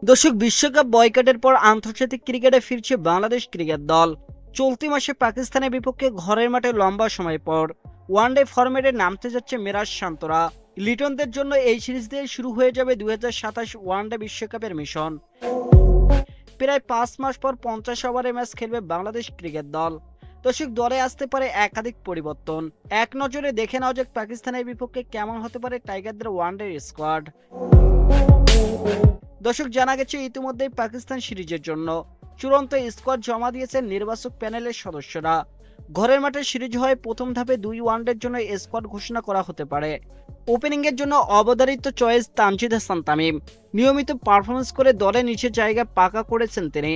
দর্শক, বিশ্বকাপ বয়কটের পর আন্তর্জাতিক ক্রিকেটে ফিরছে বাংলাদেশ ক্রিকেট দল। চলতি মাসে পাকিস্তানের বিপক্ষে ঘরের মাঠে লম্বা সময় পর ওয়ানডে ফরম্যাটে নামতে যাচ্ছে মিরাজ শান্তরা। লিটনদের জন্য এই সিরিজ দিয়ে শুরু হয়ে যাবে 2027 ওয়ানডে বিশ্বকাপের মিশন। প্রায় 5 মাস পর 50 ওভারের ম্যাচ খেলবে বাংলাদেশ ক্রিকেট দল। দর্শক, দলে আসতে পারে একাধিক পরিবর্তন। এক নজরে দেখে নেওয়া যাক পাকিস্তানের বিপক্ষে কেমন হতে পারে টাইগারদের ওয়ানডে স্কোয়াড। দর্শক, জানা গেছে ইতিমধ্যেই পাকিস্তান সিরিজের জন্য চূড়ান্ত স্কোয়াড জমা দিয়েছেন নির্বাচক প্যানেলের সদস্যরা। ঘরের মাঠে সিরিজ হয় প্রথম ধাপে 2 ওয়ানডের জন্য স্কোয়াড ঘোষণা করা হতে পারে। ওপেনিং এর জন্য অবধারিত চয়েস তানজিদ হাসান তামিম। নিয়মিত পারফরমেন্স করে দলে নিচের জায়গা পাকা করেছেন তিনি।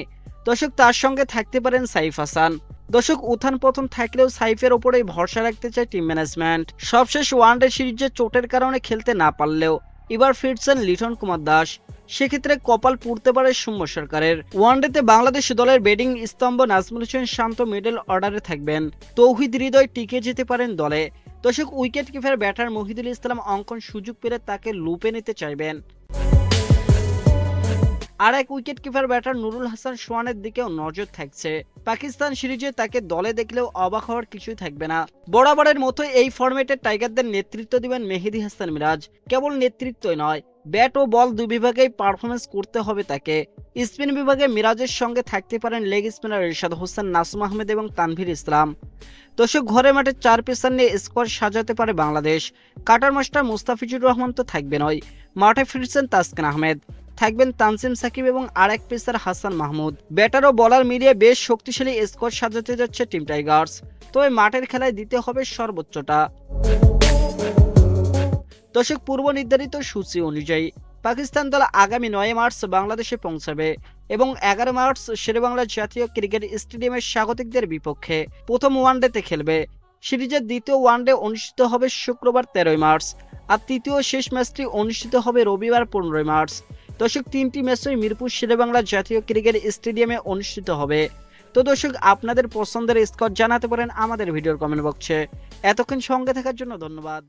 দর্শক, তার সঙ্গে থাকতে পারেন সাইফ হাসান। দর্শক, উত্থান পতন থাকলেও সাইফের ওপরেই ভরসা রাখতে চায় টিম ম্যানেজমেন্ট। সবশেষ ওয়ানডে সিরিজে চোটের কারণে খেলতে না পারলেও এবার ফিরছেন লিটন কুমার দাস। সেক্ষেত্রে কপাল পুড়তে পারে সৌম্য সরকারের। ওয়ানডেতে বাংলাদেশ দলের ব্যাটিং স্তম্ভ নাজমুল হোসেন শান্ত মিডল অর্ডারে থাকবেন। তৌহিদ হৃদয় টিকে যেতে পারেন দলে। দর্শক, wicket keeper batter Mahidul Islam Ankon সুযোগ পেলে তাকে লুপে নিতে চাইবেন। আর এক wicket keeper batter Nurul Hasan সোহানের দিকেও নজর থাকছে। পাকিস্তান সিরিজে তাকে দলে দেখলেও অবাক হওয়ার কিছুই থাকবে না। বরাবরের মতো এই ফরম্যাটে টাইগারদের নেতৃত্ব দিবেন মেহেদী হাসান মিরাজ। কেবল নেতৃত্বই নয়, ব্যাট ও বল দুই বিভাগেই পারফরমেন্স করতে হবে তাকে। স্পিন বিভাগে মিরাজের সঙ্গে থাকতে পারেন লেগ স্পিনার রিশাদ হোসেন, নাসুম আহমেদ এবং তানভীর ইসলাম। দর্শক, ঘরের মাঠে 4 পেসার নিয়ে স্কোয়াড সাজাতে পারে বাংলাদেশ। কাটার মাস্টার মুস্তাফিজুর রহমান তো থাকবে নয়, মাঠে ফিরছেন তাসকিন আহমেদ, থাকবেন তানজিম সাকিব এবং আরেক পেসার হাসান মাহমুদ। ব্যাটার ও বলার মিলিয়ে বেশ শক্তিশালী স্কোয়াড সাজাতে যাচ্ছে টিম টাইগার্স। তবে মাঠের খেলায় দিতে হবে সর্বোচ্চটা। দর্শক, পূর্ব নির্ধারিত সূচি অনুযায়ী পাকিস্তান দল আগামী 9 মার্চ বাংলাদেশে পৌঁছাবে এবং 11 মার্চ শেরেবাংলা জাতীয় ক্রিকেট স্টেডিয়ামের স্বাগতিকদের বিপক্ষে প্রথম ওয়ানডেতে খেলবে। সিরিজের দ্বিতীয় ওয়ানডে অনুষ্ঠিত হবে শুক্রবার 13 মার্চ, আর তৃতীয় শেষ ম্যাচটি অনুষ্ঠিত হবে রবিবার 15 মার্চ। দর্শক, 3টি ম্যাচই মিরপুর শেরেবাংলা জাতীয় ক্রিকেট স্টেডিয়ামে অনুষ্ঠিত হবে। তো দর্শক, আপনাদের পছন্দের স্কোর জানাতে পারেন আমাদের ভিডিওর কমেন্ট বক্সে। এতক্ষণ সঙ্গে থাকার জন্য ধন্যবাদ।